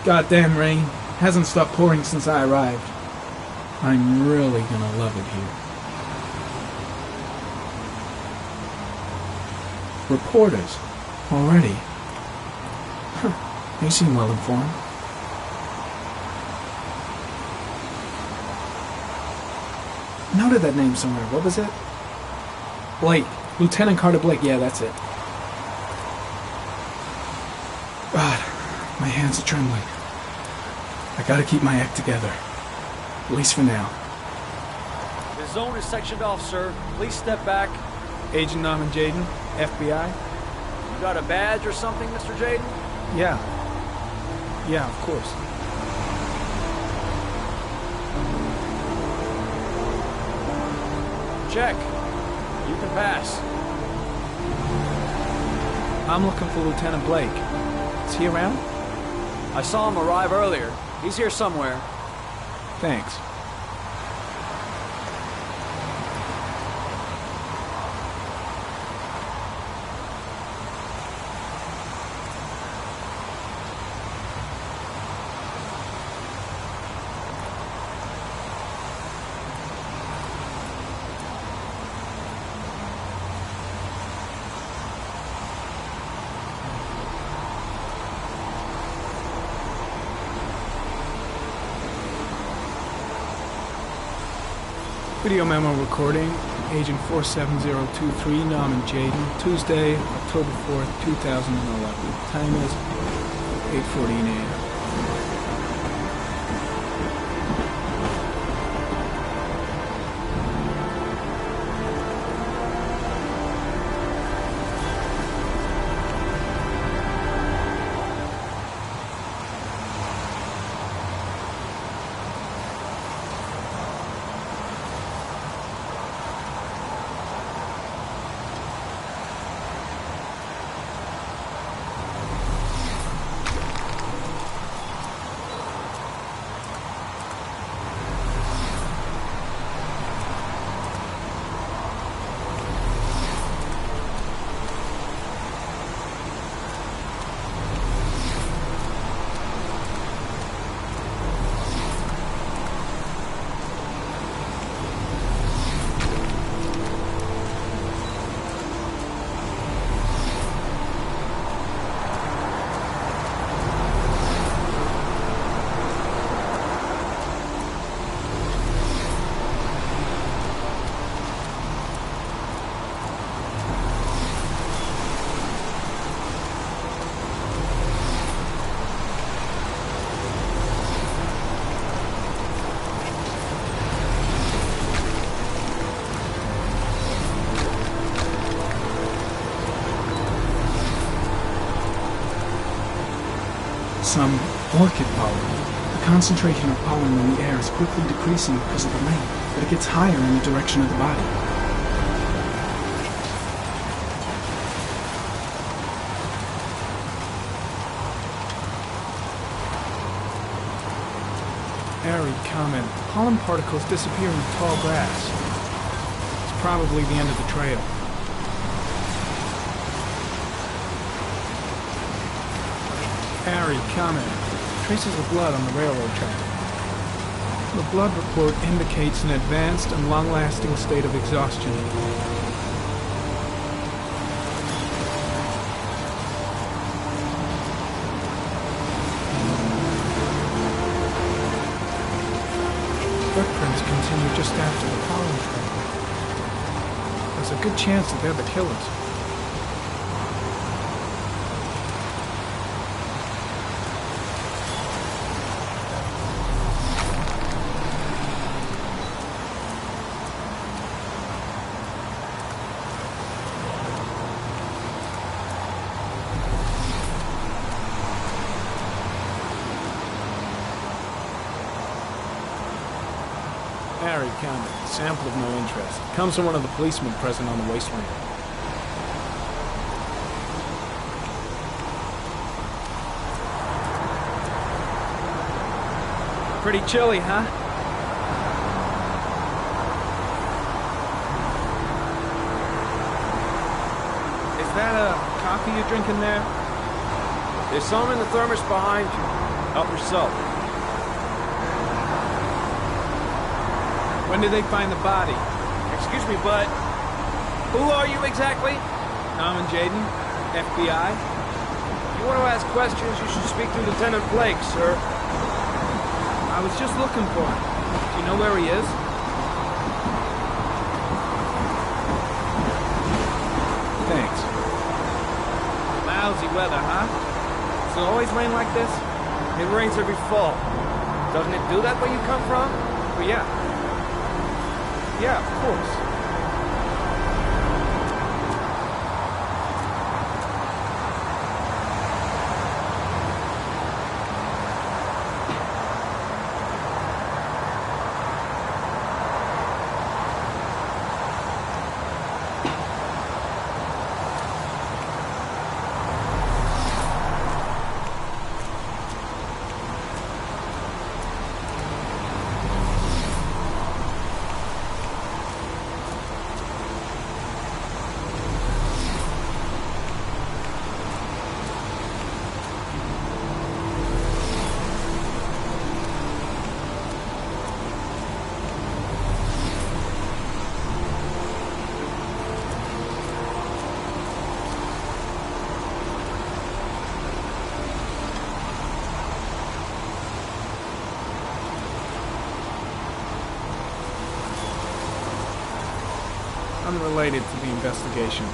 Goddamn rain. Hasn't stopped pouring since I arrived. I'm really gonna love it here. Reporters. Already. Huh. They seem well informed. Noted that name somewhere. What was it? Blake. Lieutenant Carter Blake. Yeah, that's it. God, my hands are trembling. I gotta keep my act together. At least for now. The zone is sectioned off, sir. Please step back. Agent Norman Jayden, FBI? You got a badge or something, Mr. Jayden? Yeah. Yeah, of course. Check. You can pass. I'm looking for Lieutenant Blake. Is he around? I saw him arrive earlier. He's here somewhere. Thanks. Video memo recording, Agent 47023, Norman Jayden, Tuesday, October 4th, 2011. Time is 8:14 a.m. Some orchid pollen. The concentration of pollen in the air is quickly decreasing because of the rain, but it gets higher in the direction of the body. Airy comment. Pollen particles disappear in the tall grass. It's probably the end of the trail. Harry, comment. Traces of blood on the railroad track. The blood report indicates an advanced and long-lasting state of exhaustion. Footprints continue just after the pollen trail. There's a good chance that they're the killers. Harry comment. Sample of no interest. Comes from one of the policemen present on the wasteland. Pretty chilly, huh? Is that a coffee you're drinking there? There's some in the thermos behind you. Help yourself. When did they find the body? Excuse me, but who are you exactly? Norman Jayden, FBI. If you want to ask questions, you should speak to Lieutenant Blake, sir. I was just looking for him. Do you know where he is? Thanks. Lousy weather, huh? Does it always rain like this? It rains every fall. Doesn't it do that where you come from? Well, yeah. Yeah, of course. Unrelated to the investigation.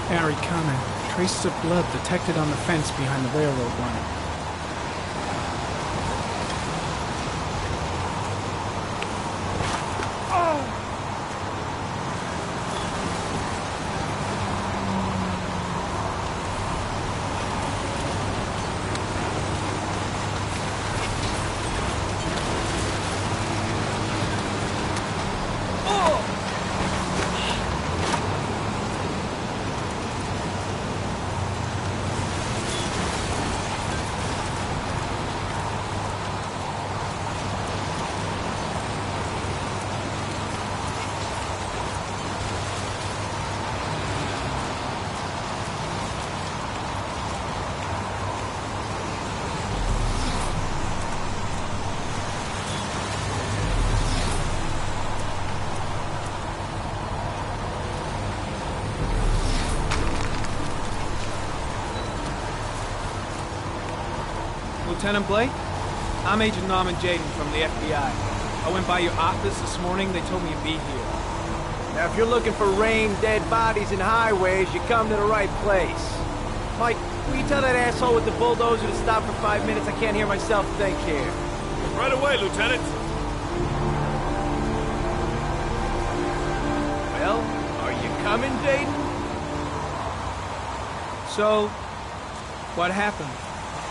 Harry comment. Traces of blood detected on the fence behind the railroad line. Lieutenant Blake? I'm Agent Norman Jayden from the FBI. I went by your office this morning. They told me you'd be here. Now, if you're looking for rain, dead bodies, and highways, you come to the right place. Mike, will you tell that asshole with the bulldozer to stop for 5 minutes? I can't hear myself think here. Right away, Lieutenant. Well, are you coming, Jayden? So, what happened?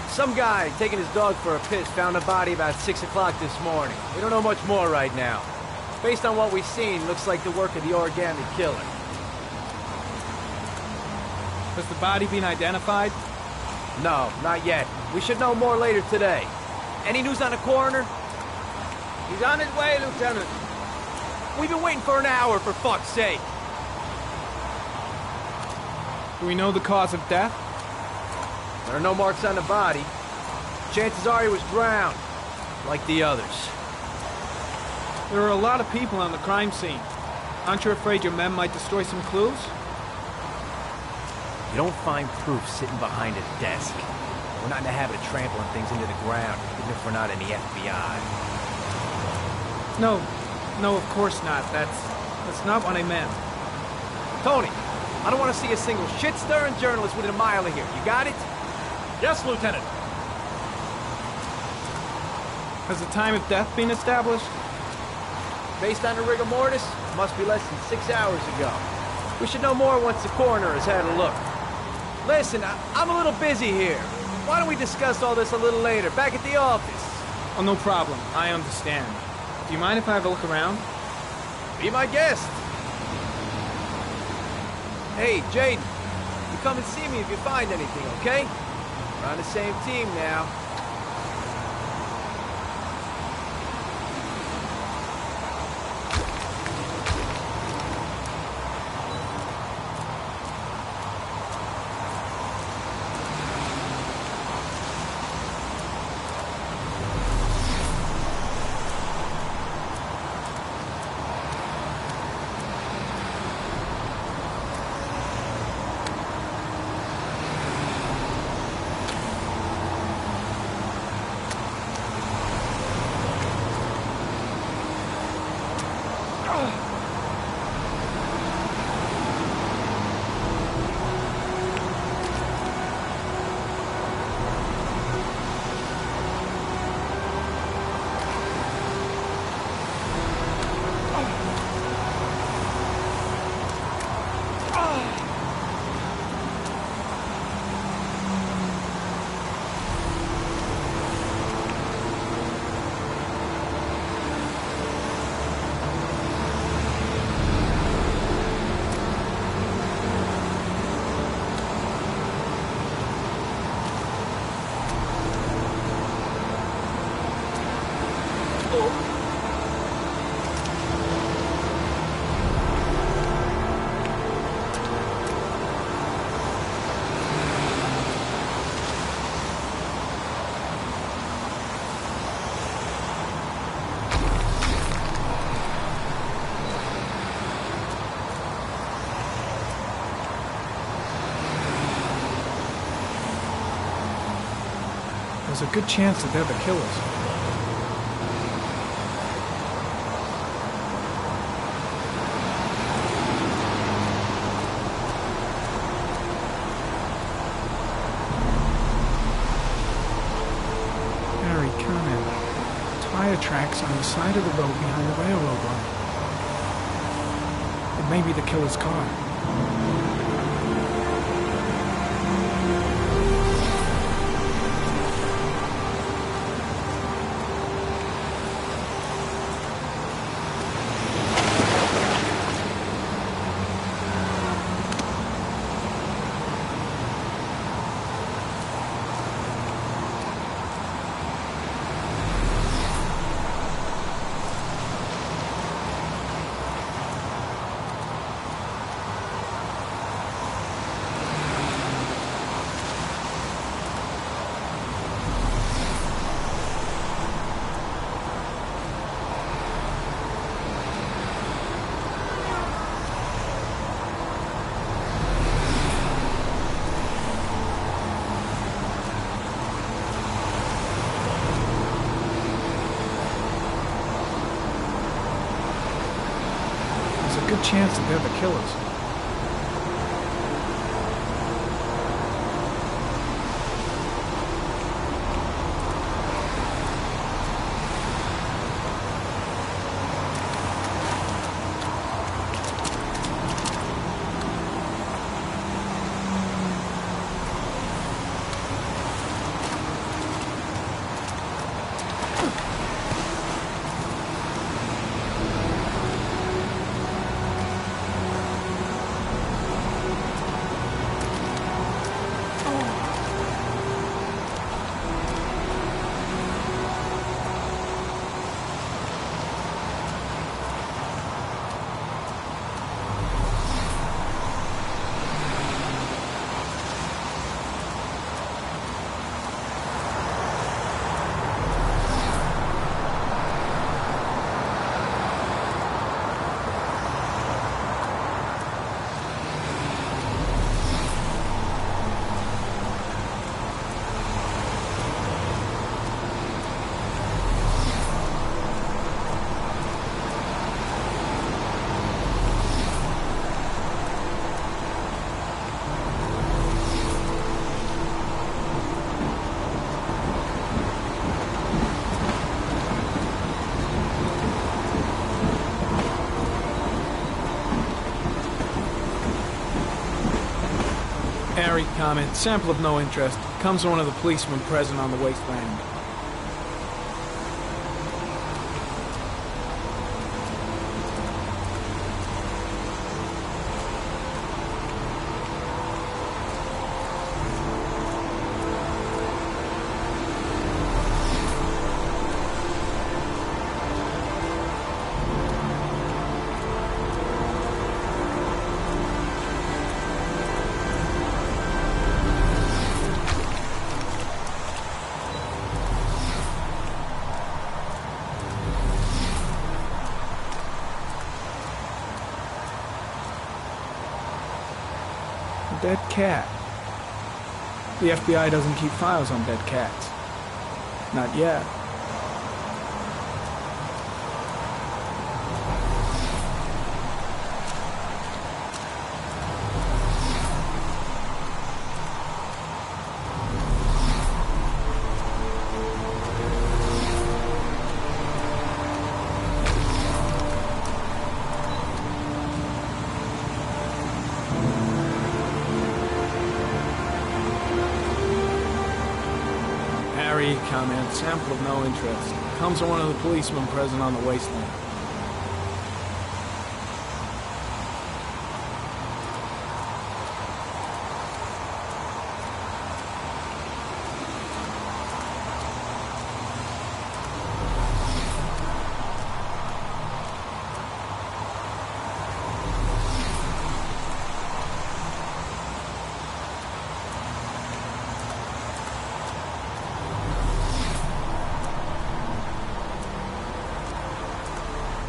Some guy taking his dog for a piss found a body about 6 o'clock this morning. We don't know much more right now. Based on what we've seen, looks like the work of the origami killer. Has the body been identified? No, not yet. We should know more later today. Any news on the coroner? He's on his way, Lieutenant. We've been waiting for an hour, for fuck's sake. Do we know the cause of death? There are no marks on the body. Chances are he was drowned, like the others. There are a lot of people on the crime scene. Aren't you afraid your men might destroy some clues? You don't find proof sitting behind a desk. We're not in the habit of trampling things into the ground, even if we're not in the FBI. No, of course not. That's not what I meant. Tony, I don't want to see a single shit-stirring journalist within a mile of here. You got it? Yes, Lieutenant. Has the time of death been established? Based on the rigor mortis, it must be less than 6 hours ago. We should know more once the coroner has had a look. Listen, I'm a little busy here. Why don't we discuss all this a little later, back at the office? Oh, no problem. I understand. Do you mind if I have a look around? Be my guest. Hey, Jaden, you come and see me if you find anything, okay? We're on the same team now. There's a good chance that they're the killers. Harry, come in. Tire tracks on the side of the road behind the railroad line. It may be the killer's car. Good chance that they're the killers. Harry, comment. Sample of no interest. Comes from one of the policemen present on the wasteland. A dead cat. The FBI doesn't keep files on dead cats. Not yet. Comment, sample of no interest. Comes from one of the policemen present on the wasteland.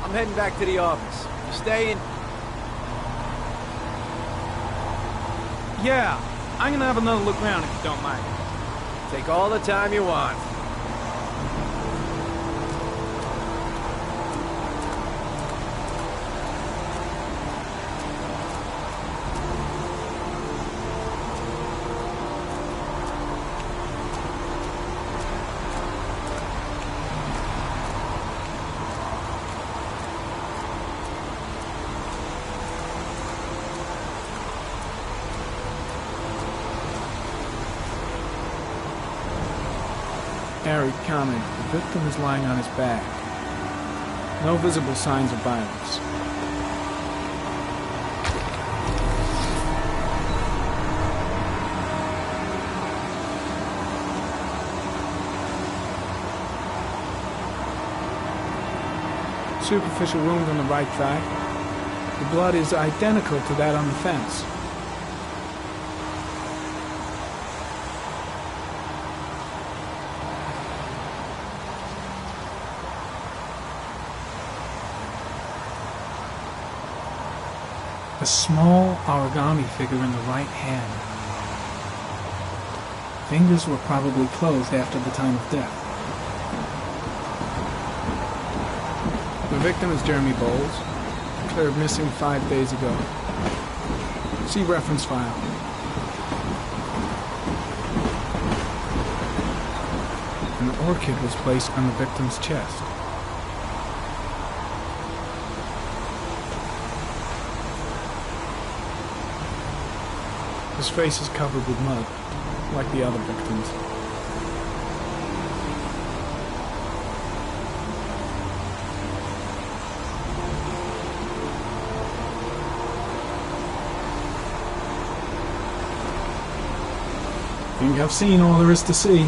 I'm heading back to the office. You staying? Yeah, I'm gonna have another look around if you don't mind. Take all the time you want. Harry, comment. The victim is lying on his back. No visible signs of violence. Superficial wound on the right thigh. The blood is identical to that on the fence. A small origami figure in the right hand. Fingers were probably closed after the time of death. The victim is Jeremy Bowles, declared missing 5 days ago. See reference file. An orchid was placed on the victim's chest. His face is covered with mud, like the other victims. I think I've seen all there is to see.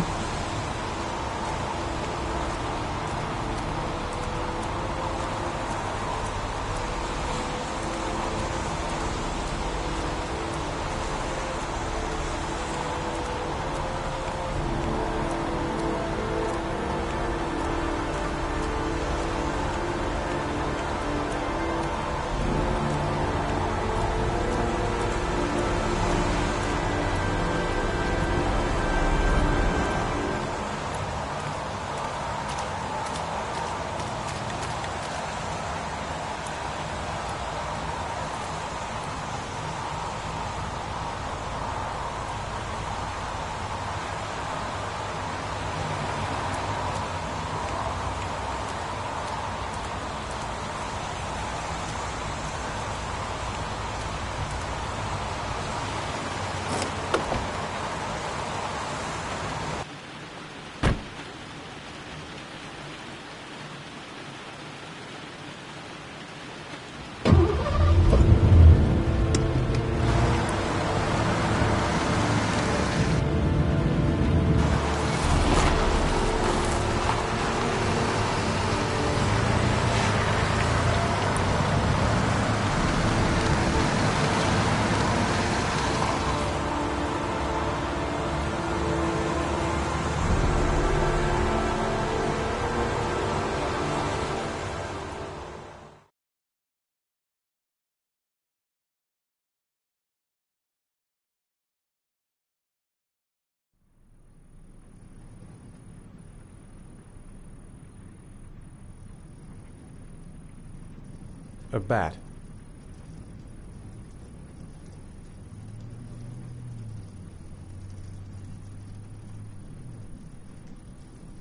A bat.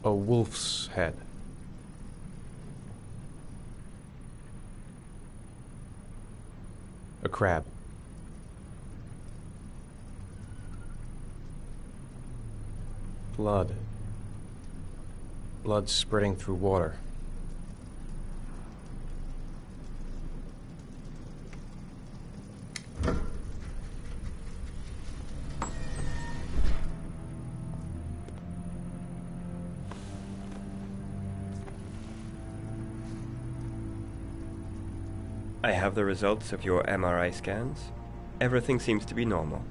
A wolf's head. A crab. Blood. Blood spreading through water. I have the results of your MRI scans. Everything seems to be normal.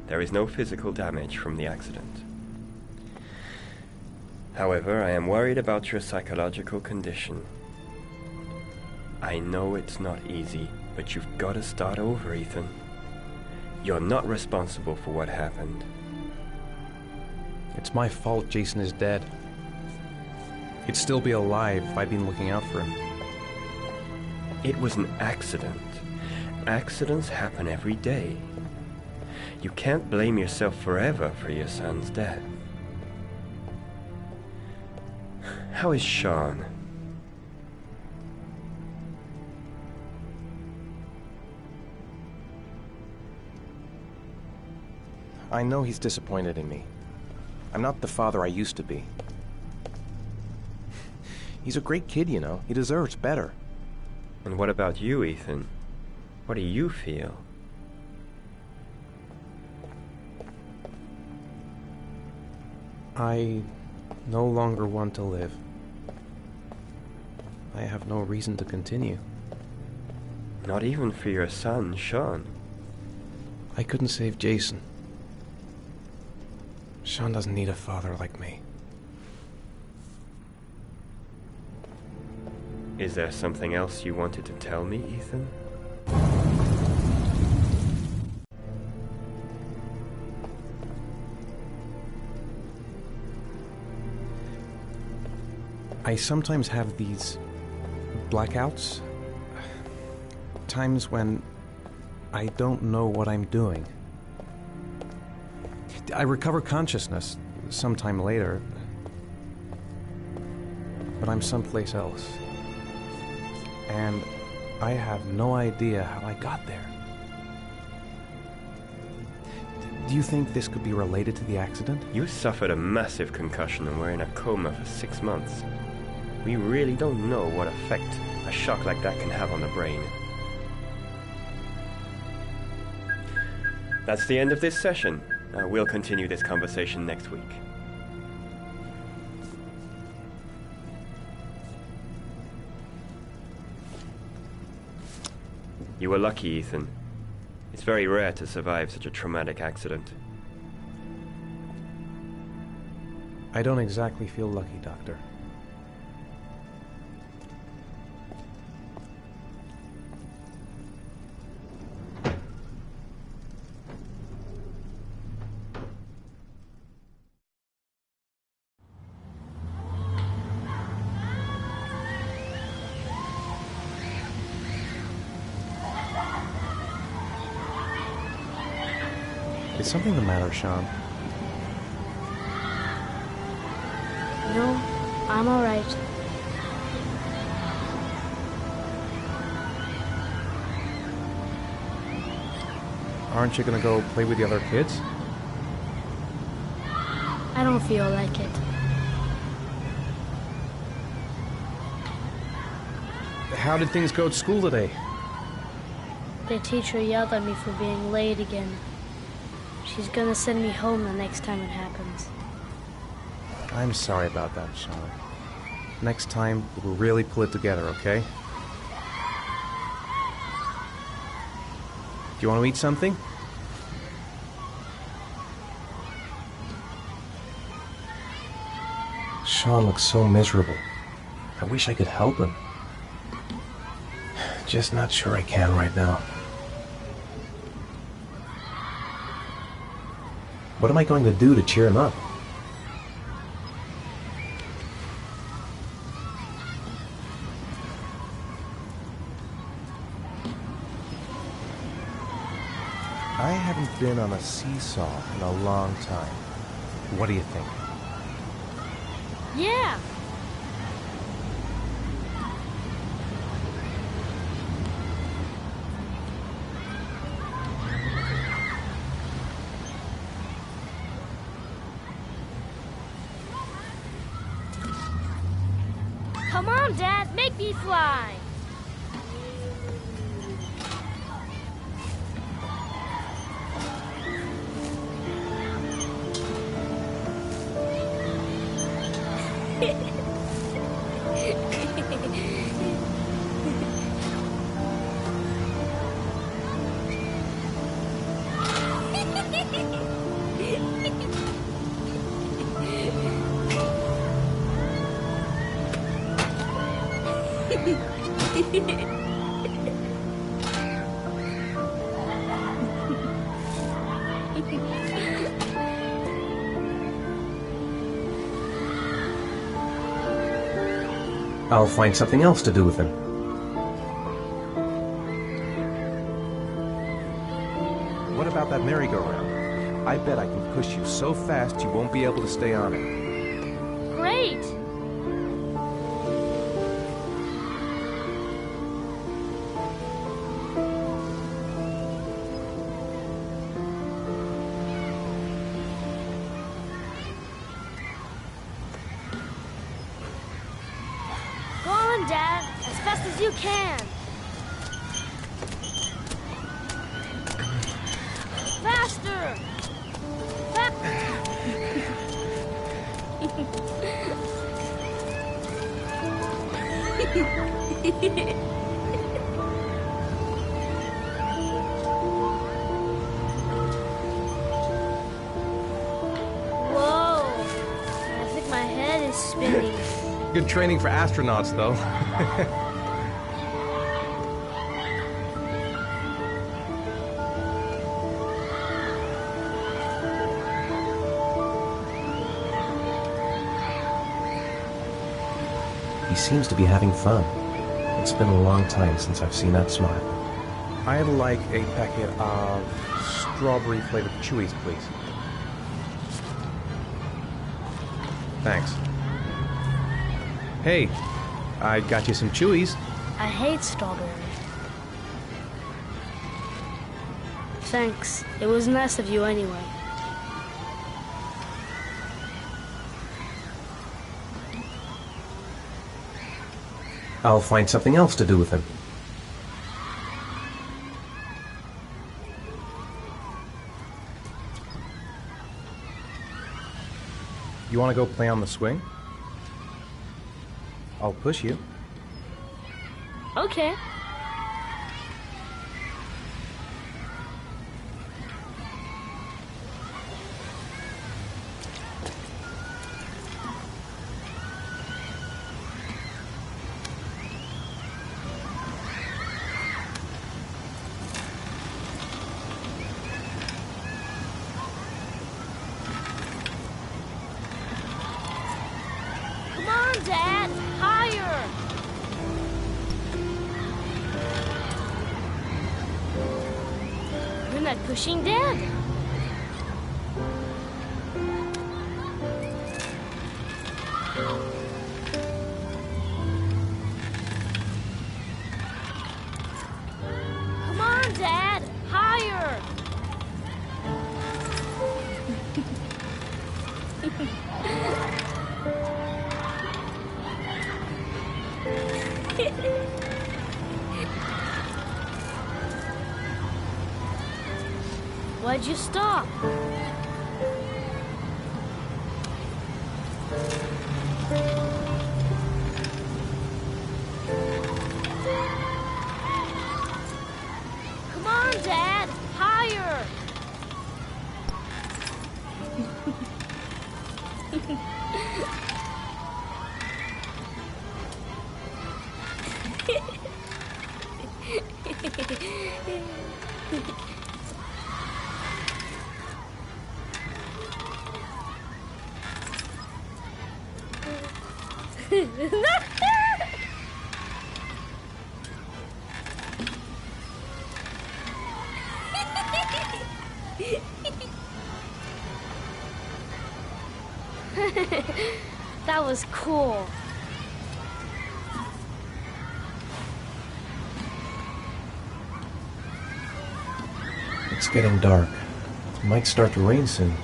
There is no physical damage from the accident. However, I am worried about your psychological condition. I know it's not easy, but you've got to start over, Ethan. You're not responsible for what happened. It's my fault Jason is dead. He'd still be alive if I'd been looking out for him. It was an accident. Accidents happen every day. You can't blame yourself forever for your son's death. How is Sean? I know he's disappointed in me. I'm not the father I used to be. He's a great kid, you know. He deserves better. And what about you, Ethan? What do you feel? I no longer want to live. I have no reason to continue. Not even for your son, Sean. I couldn't save Jason. Sean doesn't need a father like me. Is there something else you wanted to tell me, Ethan? I sometimes have these blackouts. Times when I don't know what I'm doing. I recover consciousness sometime later, but I'm someplace else. And I have no idea how I got there. Do you think this could be related to the accident? You suffered a massive concussion and were in a coma for 6 months. We really don't know what effect a shock like that can have on the brain. That's the end of this session. We'll continue this conversation next week. You were lucky, Ethan. It's very rare to survive such a traumatic accident. I don't exactly feel lucky, Doctor. Is something the matter, Sean? No, I'm all right. Aren't you gonna go play with the other kids? I don't feel like it. How did things go at school today? The teacher yelled at me for being late again. She's gonna send me home the next time it happens. I'm sorry about that, Sean. Next time, we'll really pull it together, okay? Do you want to eat something? Sean looks so miserable. I wish I could help him. Just not sure I can right now. What am I going to do to cheer him up? I haven't been on a seesaw in a long time. What do you think? Yeah. Come on, Dad, make me fly. I'll find something else to do with him. What about that merry-go-round? I bet I can push you so fast you won't be able to stay on it. Great. Go on, Dad, as fast as you can. Faster! Whoa! I think my head is spinning. Good training for astronauts, though. He seems to be having fun. It's been a long time since I've seen that smile. I'd like a packet of strawberry-flavored Chewies, please. Thanks. Hey, I got you some Chewies. I hate strawberries. Thanks. It was nice of you anyway. I'll find something else to do with him. You want to go play on the swing? I'll push you. Okay. Come on, Dad! Higher! You're not pushing Dad. Come on, Dad! Higher! Why'd you stop? Come on, Dad! Higher! That was cool. It's getting dark. It might start to rain soon.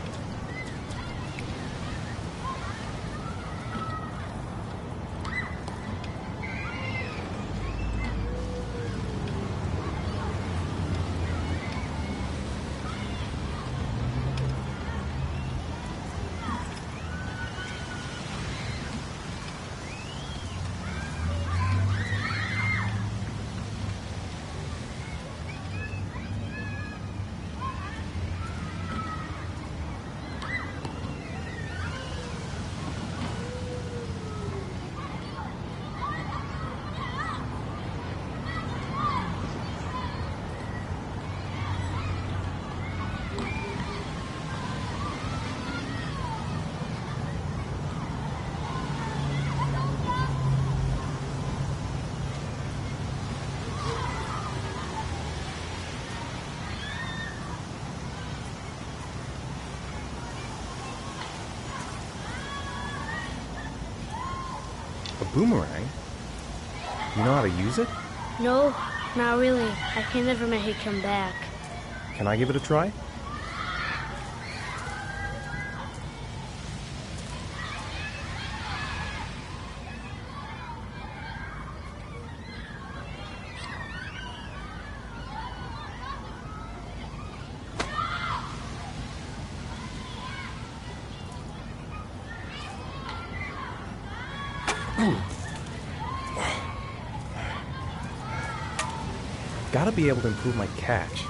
A boomerang? You know how to use it? No, not really. I can never make it come back. Can I give it a try? Gotta be able to improve my catch.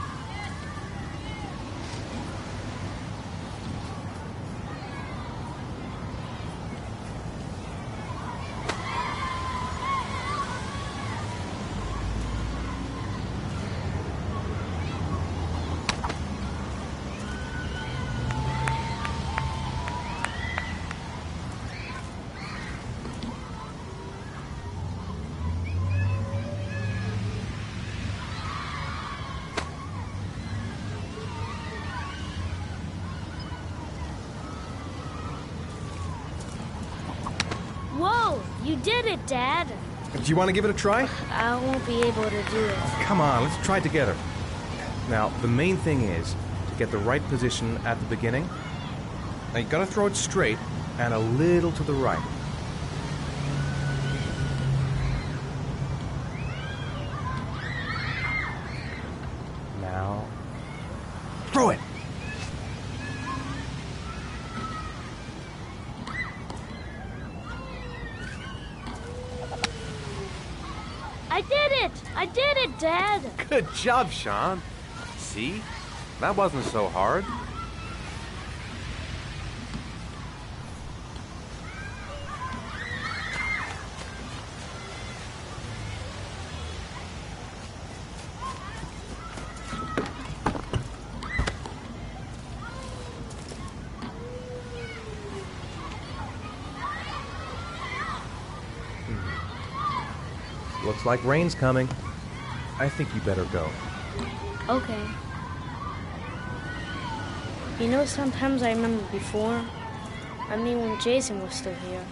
Whoa! You did it, Dad! Do you want to give it a try? I won't be able to do it. Come on, let's try it together. Now, the main thing is to get the right position at the beginning. Now, you gotta throw it straight and a little to the right. Now, throw it! I did it! I did it, Dad! Good job, Sean. See? That wasn't so hard. Looks like rain's coming. I think you better go. Okay. You know, sometimes I remember before. I mean, when Jason was still here.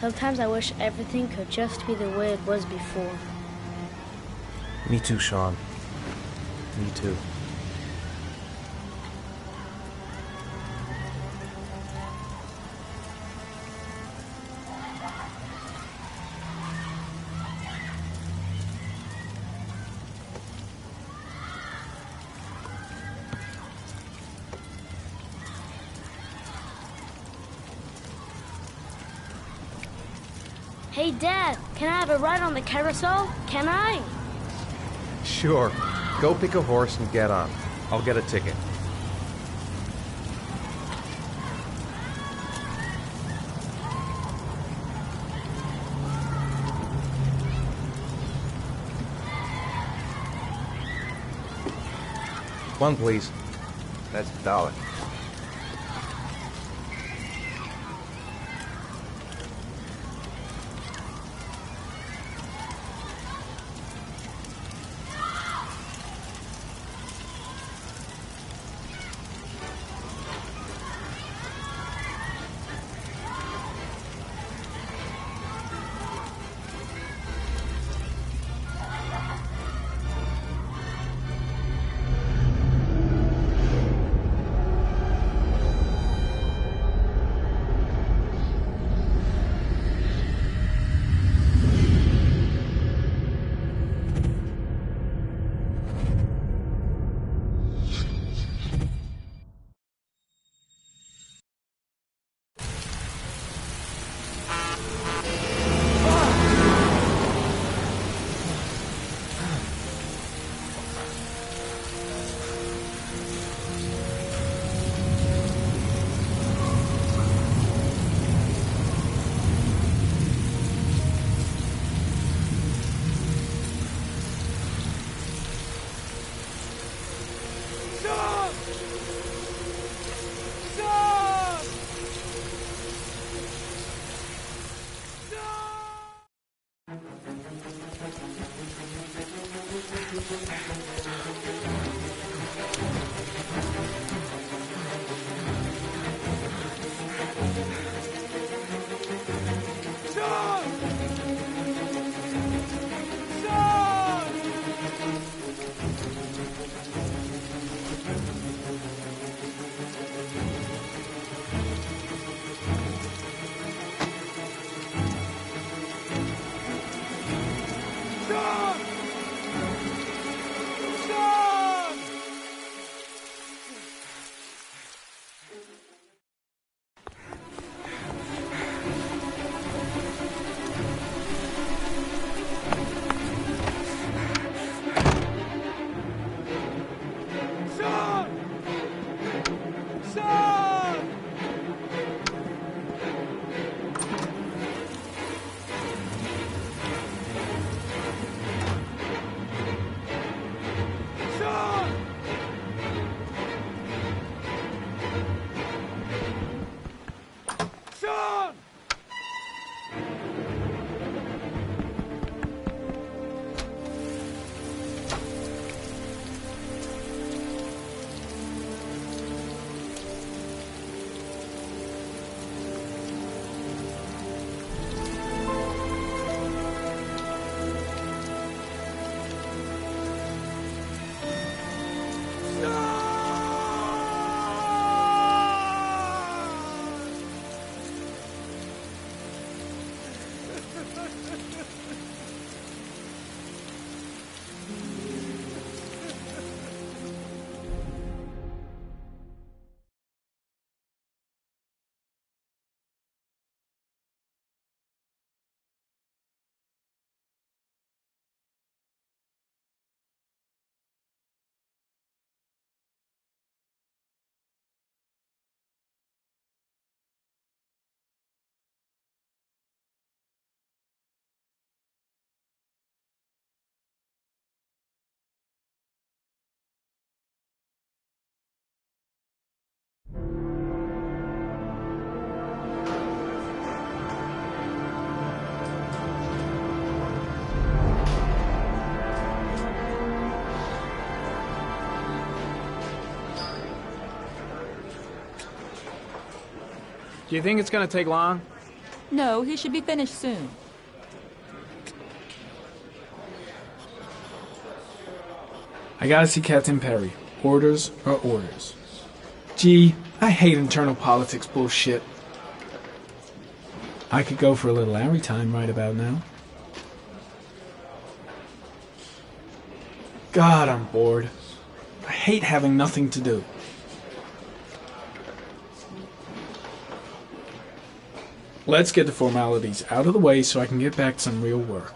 Sometimes I wish everything could just be the way it was before. Me too, Sean. Me too. Hey, Dad, can I have a ride on the carousel? Can I? Sure. Go pick a horse and get on. I'll get a ticket. One, please. That's $1. Do you think it's gonna take long? No, he should be finished soon. I gotta see Captain Perry. Orders are orders. Gee, I hate internal politics bullshit. I could go for a little Larry time right about now. God, I'm bored. I hate having nothing to do. Let's get the formalities out of the way so I can get back to some real work.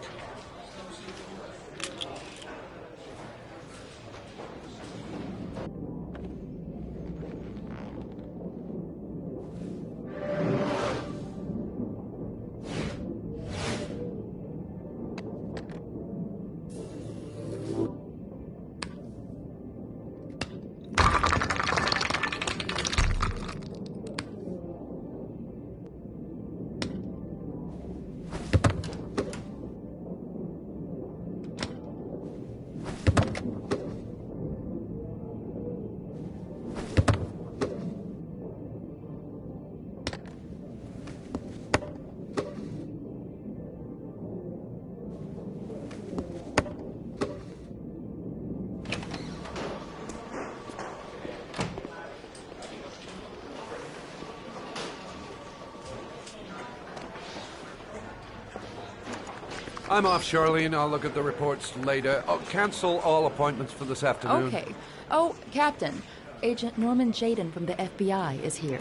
I'm off, Charlene. I'll look at the reports later. Oh, cancel all appointments for this afternoon. Okay. Oh, Captain, Agent Norman Jaden from the FBI is here.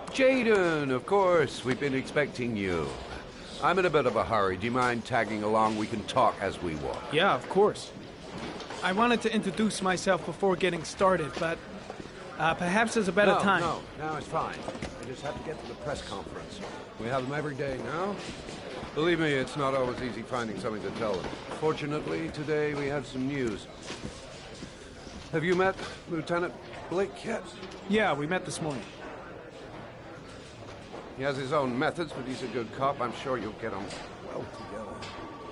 Jaden, of course. We've been expecting you. I'm in a bit of a hurry. Do you mind tagging along? We can talk as we walk. Yeah, of course. I wanted to introduce myself before getting started, but perhaps there's a better time. No, it's fine. I just have to get to the press conference. We have them every day now. Believe me, it's not always easy finding something to tell them. Fortunately, today we have some news. Have you met Lieutenant Blake yet? Yeah, we met this morning. He has his own methods, but he's a good cop. I'm sure you'll get on well together.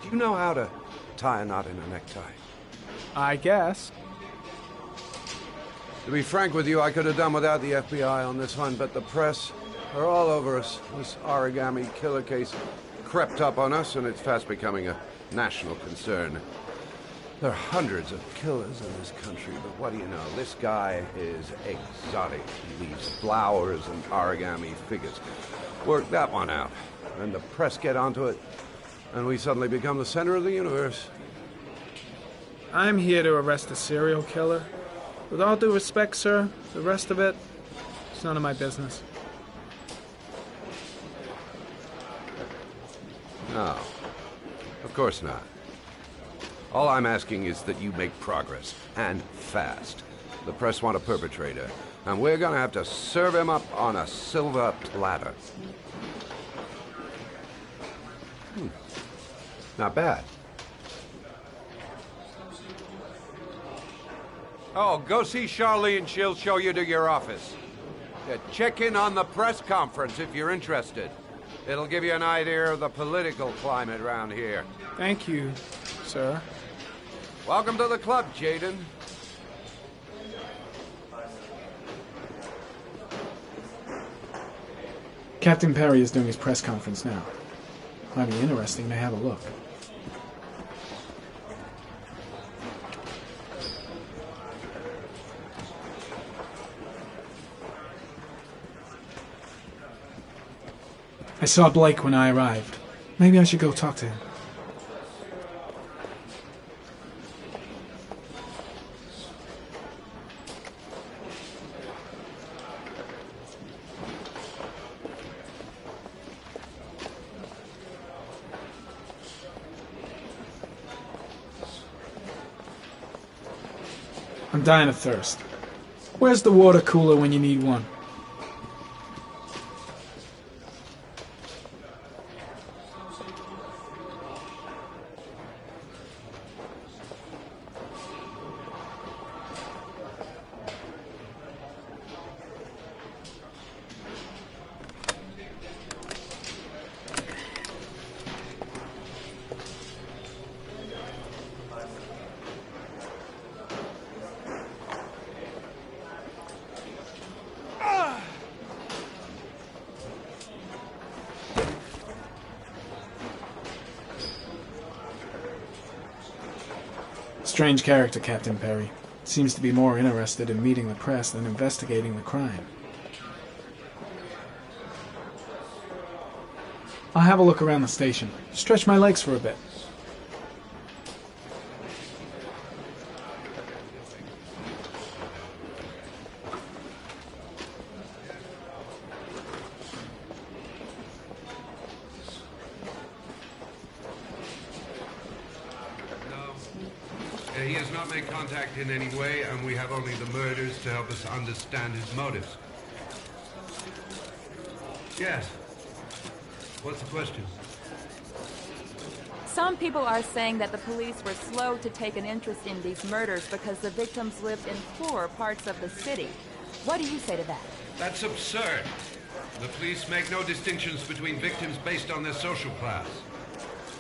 Do you know how to tie a knot in a necktie? I guess. To be frank with you, I could have done without the FBI on this one, but the press are all over us. This origami killer case crept up on us, and it's fast becoming a national concern. There are hundreds of killers in this country, but what do you know? This guy is exotic. He leaves flowers and origami figures. Work that one out. Then the press get onto it, and we suddenly become the center of the universe. I'm here to arrest a serial killer. With all due respect, sir, the rest of it, it's none of my business. No, of course not. All I'm asking is that you make progress, and fast. The press want a perpetrator, and we're gonna have to serve him up on a silver platter. Not bad. Oh, go see Charlene. She'll show you to your office. Check in on the press conference if you're interested. It'll give you an idea of the political climate around here. Thank you, sir. Welcome to the club, Jaden. Captain Perry is doing his press conference now. Might be interesting to have a look. I saw Blake when I arrived. Maybe I should go talk to him. I'm dying of thirst. Where's the water cooler when you need one? Strange character, Captain Perry. Seems to be more interested in meeting the press than investigating the crime. I'll have a look around the station. Stretch my legs for a bit. He has not made contact in any way, and we have only the murders to help us understand his motives. Yes. What's the question? Some people are saying that the police were slow to take an interest in these murders because the victims lived in poorer parts of the city. What do you say to that? That's absurd. The police make no distinctions between victims based on their social class.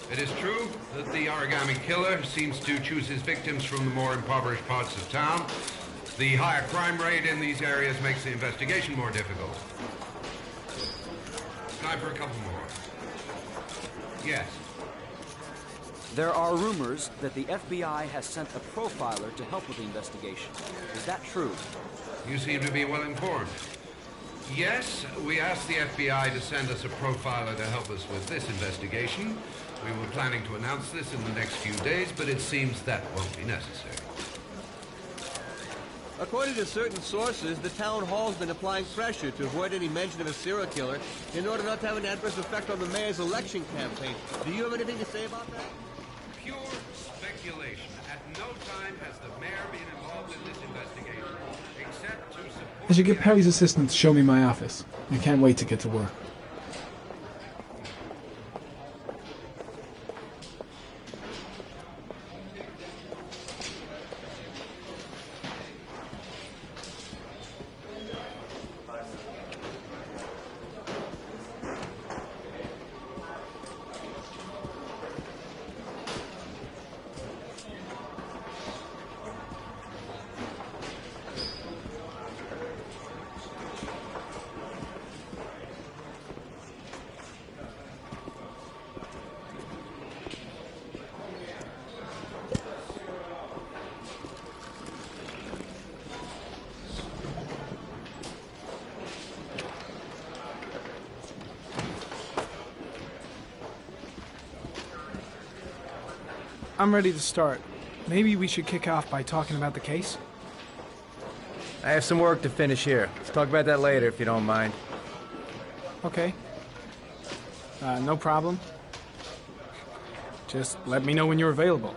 It is true that the origami killer seems to choose his victims from the more impoverished parts of town. The higher crime rate in these areas makes the investigation more difficult. Time for a couple more. Yes. There are rumors that the FBI has sent a profiler to help with the investigation. Is that true? You seem to be well informed. Yes, we asked the FBI to send us a profiler to help us with this investigation. We were planning to announce this in the next few days, but it seems that won't be necessary. According to certain sources, the town hall's been applying pressure to avoid any mention of a serial killer in order not to have an adverse effect on the mayor's election campaign. Do you have anything to say about that? Pure speculation. At no time has the mayor been involved in this investigation, except to support... I should get Perry's assistant to show me my office. I can't wait to get to work. I'm ready to start. Maybe we should kick off by talking about the case? I have some work to finish here. Let's talk about that later if you don't mind. Okay. No problem. Just let me know when you're available.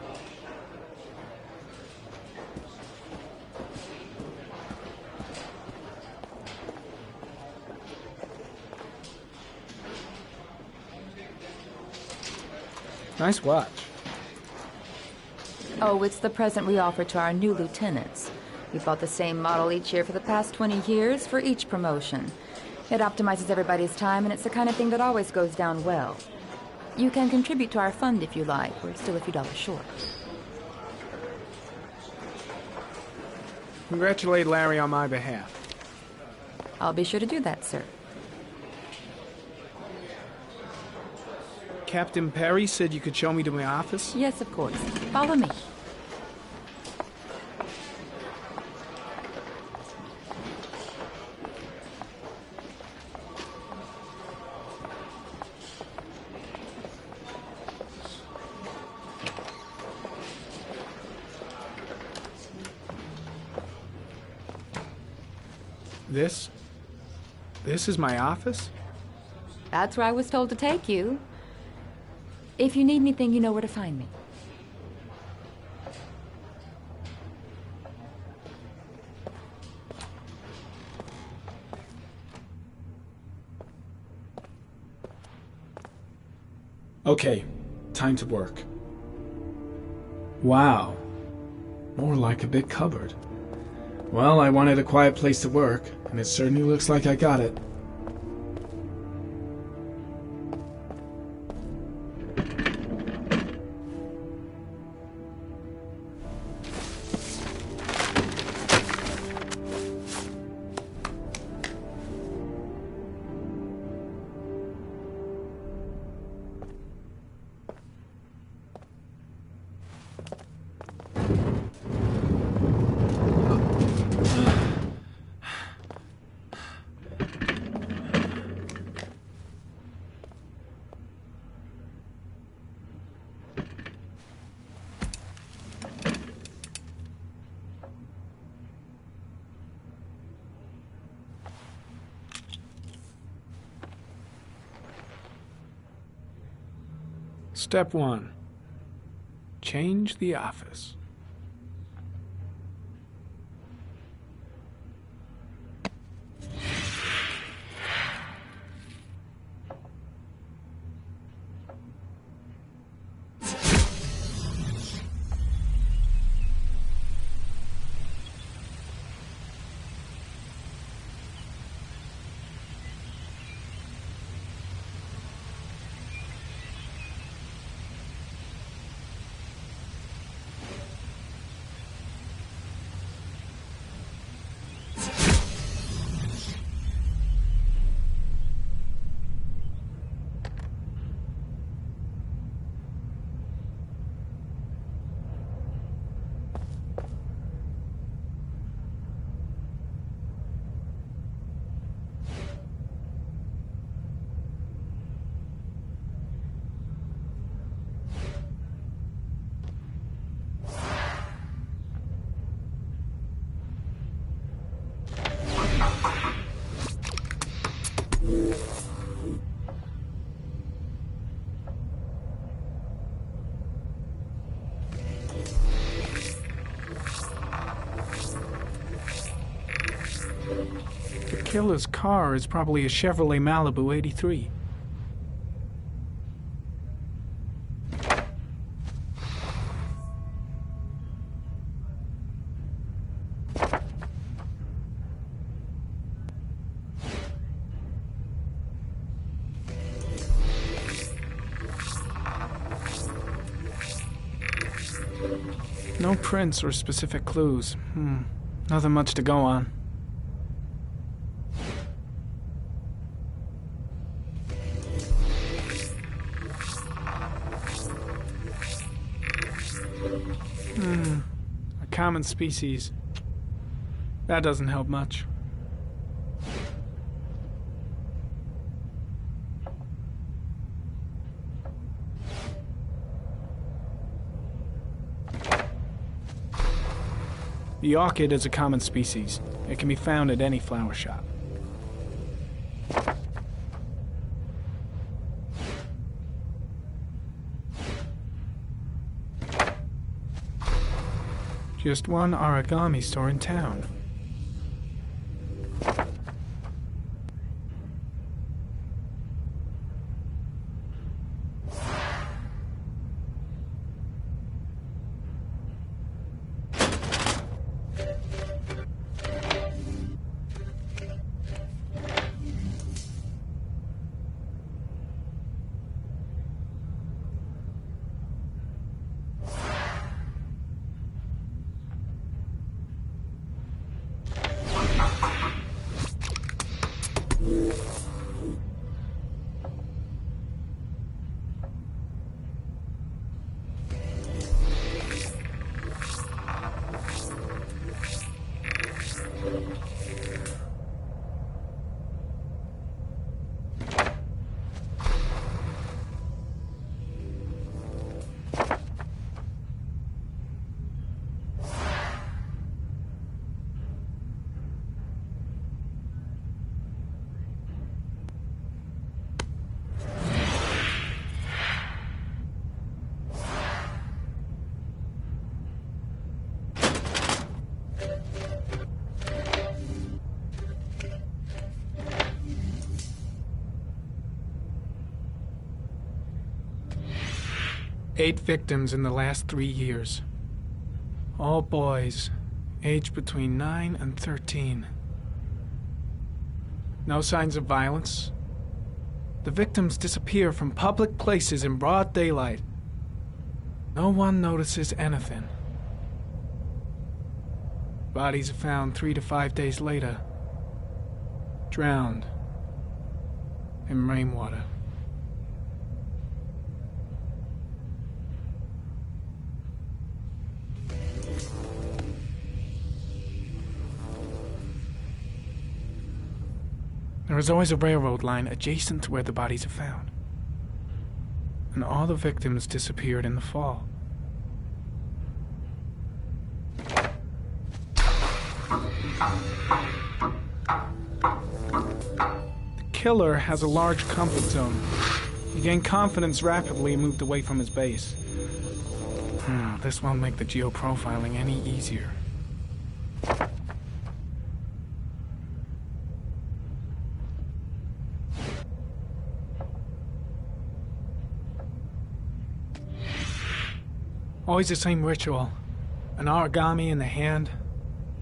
Nice watch. Oh, it's the present we offer to our new lieutenants. We've bought the same model each year for the past 20 years for each promotion. It optimizes everybody's time, and it's the kind of thing that always goes down well. You can contribute to our fund if you like. We're still a few dollars short. Congratulate Larry on my behalf. I'll be sure to do that, sir. Captain Perry said you could show me to my office? Yes, of course. Follow me. This is my office? That's where I was told to take you. If you need anything, you know where to find me. Okay, time to work. Wow. More like a big cupboard. Well, I wanted a quiet place to work, and it certainly looks like I got it. Step 1. Change the office. The killer's car is probably a Chevrolet Malibu 83. No prints or specific clues. Nothing much to go on. A common species. That doesn't help much. The orchid is a common species. It can be found at any flower shop. Just one origami store in town. Eight victims in the last 3 years. All boys, aged between 9 and 13. No signs of violence. The victims disappear from public places in broad daylight. No one notices anything. Bodies are found 3 to 5 days later, drowned in rainwater. There is always a railroad line adjacent to where the bodies are found. And all the victims disappeared in the fall. The killer has a large comfort zone. He gained confidence rapidly and moved away from his base. This won't make the geoprofiling any easier. Always the same ritual. An origami in the hand,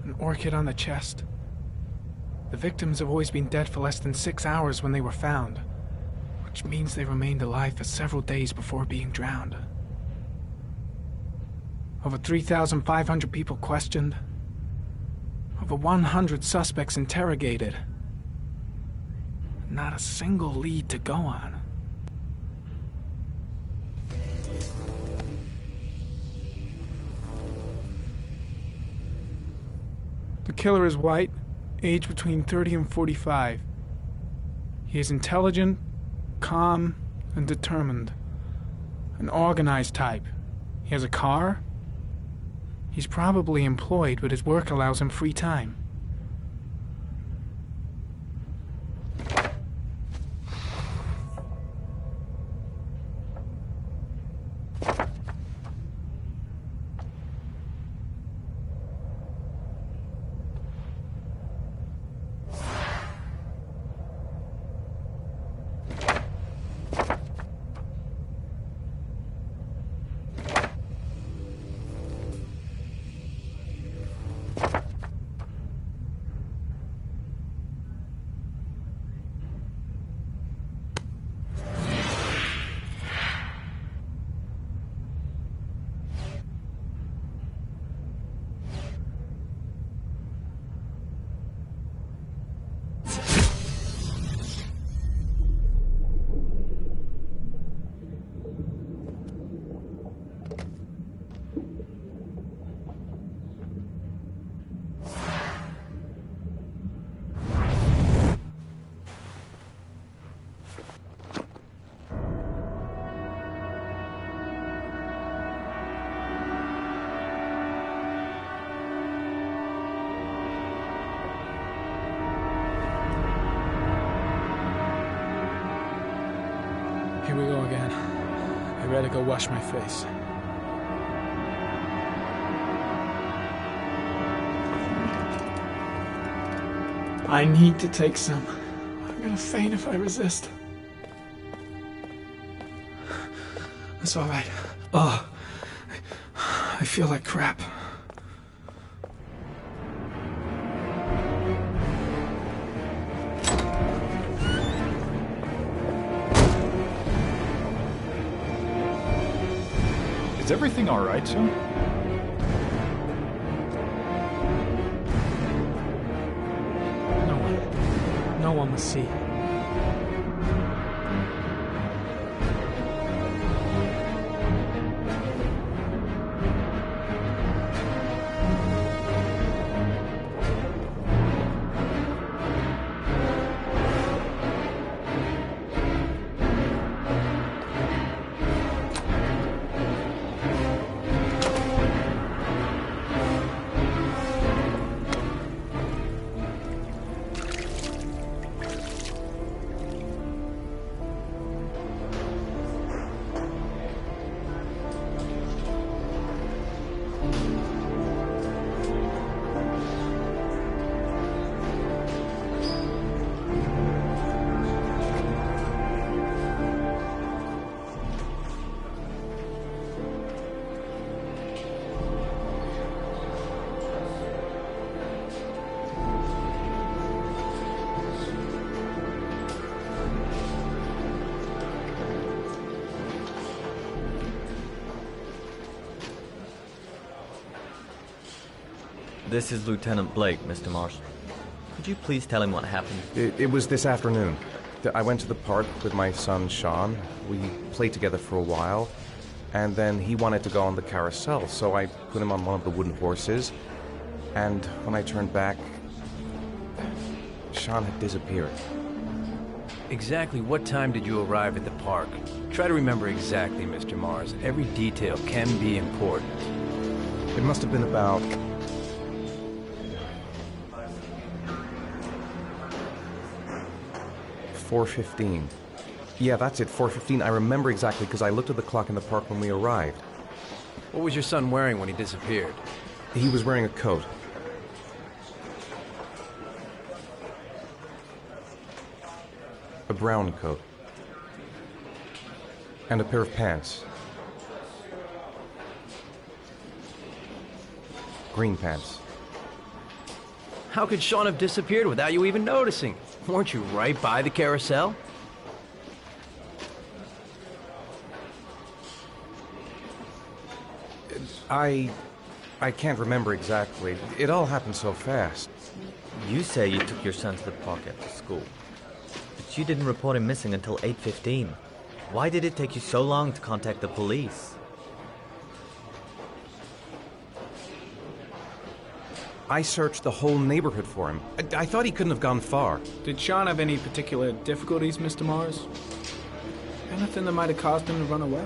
an orchid on the chest. The victims have always been dead for less than 6 hours when they were found, which means they remained alive for several days before being drowned. Over 3,500 people questioned. Over 100 suspects interrogated. Not a single lead to go on. The killer is white, aged between 30 and 45. He is intelligent, calm, and determined. An organized type. He has a car. He's probably employed, but his work allows him free time. I'd rather go wash my face. I need to take some. I'm gonna faint if I resist. It's all right. Oh, I feel like crap. Is everything all right, sir? No one must see. This is Lieutenant Blake, Mr. Mars. Could you please tell him what happened? It was this afternoon. I went to the park with my son, Sean. We played together for a while, and then he wanted to go on the carousel, so I put him on one of the wooden horses, and when I turned back, Sean had disappeared. Exactly what time did you arrive at the park? Try to remember exactly, Mr. Mars. Every detail can be important. It must have been about 4:15. Yeah, that's it, 4:15. I remember exactly because I looked at the clock in the park when we arrived. What was your son wearing when he disappeared? He was wearing a coat. A brown coat. And a pair of pants. Green pants. How could Sean have disappeared without you even noticing? Weren't you right by the carousel? I can't remember exactly. It all happened so fast. You say you took your son to the park after school, but you didn't report him missing until 8:15. Why did it take you so long to contact the police? I searched the whole neighborhood for him. I thought he couldn't have gone far. Did Sean have any particular difficulties, Mr. Mars? Anything that might have caused him to run away?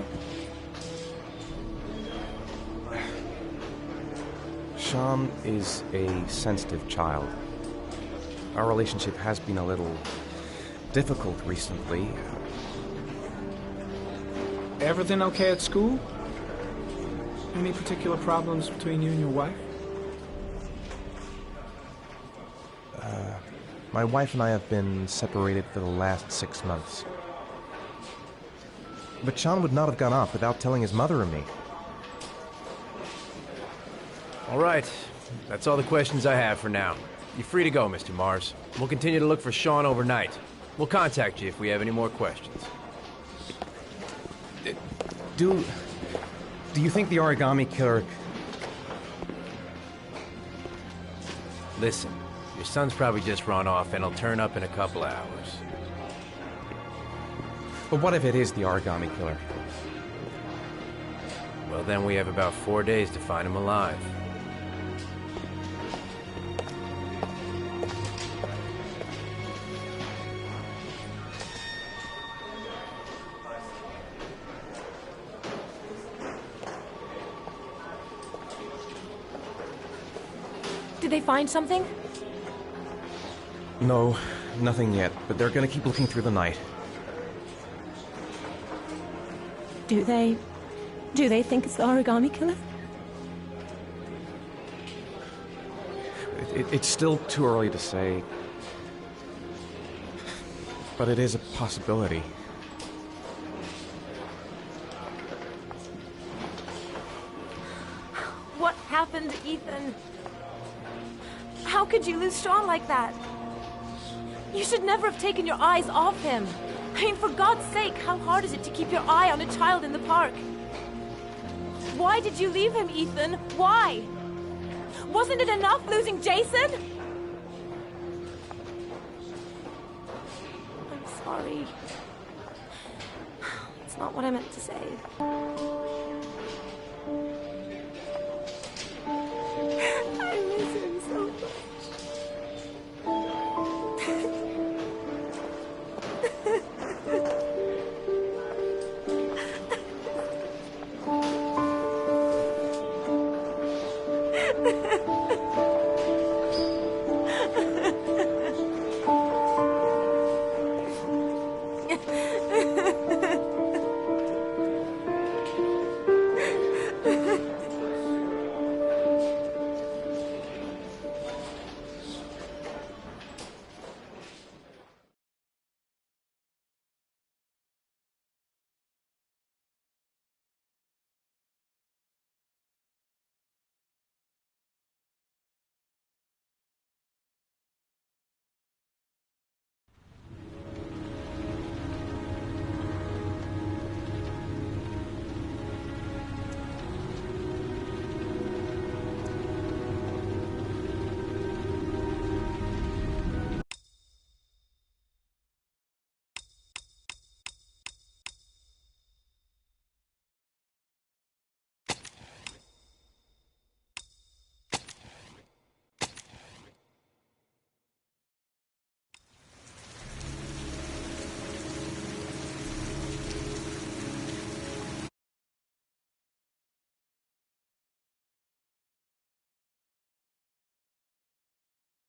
Sean is a sensitive child. Our relationship has been a little difficult recently. Everything okay at school? Any particular problems between you and your wife? My wife and I have been separated for the last 6 months. But Sean would not have gone off without telling his mother and me. All right. That's all the questions I have for now. You're free to go, Mr. Mars. We'll continue to look for Sean overnight. We'll contact you if we have any more questions. Do you think the origami killer... Listen, your son's probably just run off and he'll turn up in a couple hours. But what if it is the origami killer? Well, then we have about 4 days to find him alive. Did they find something? No, nothing yet, but they're gonna keep looking through the night. Do they think it's the origami killer? It's still too early to say. But it is a possibility. What happened, Ethan? How could you lose Sean like that? You should never have taken your eyes off him. I mean, for God's sake, how hard is it to keep your eye on a child in the park? Why did you leave him, Ethan? Why? Wasn't it enough losing Jason? I'm sorry. It's not what I meant to say.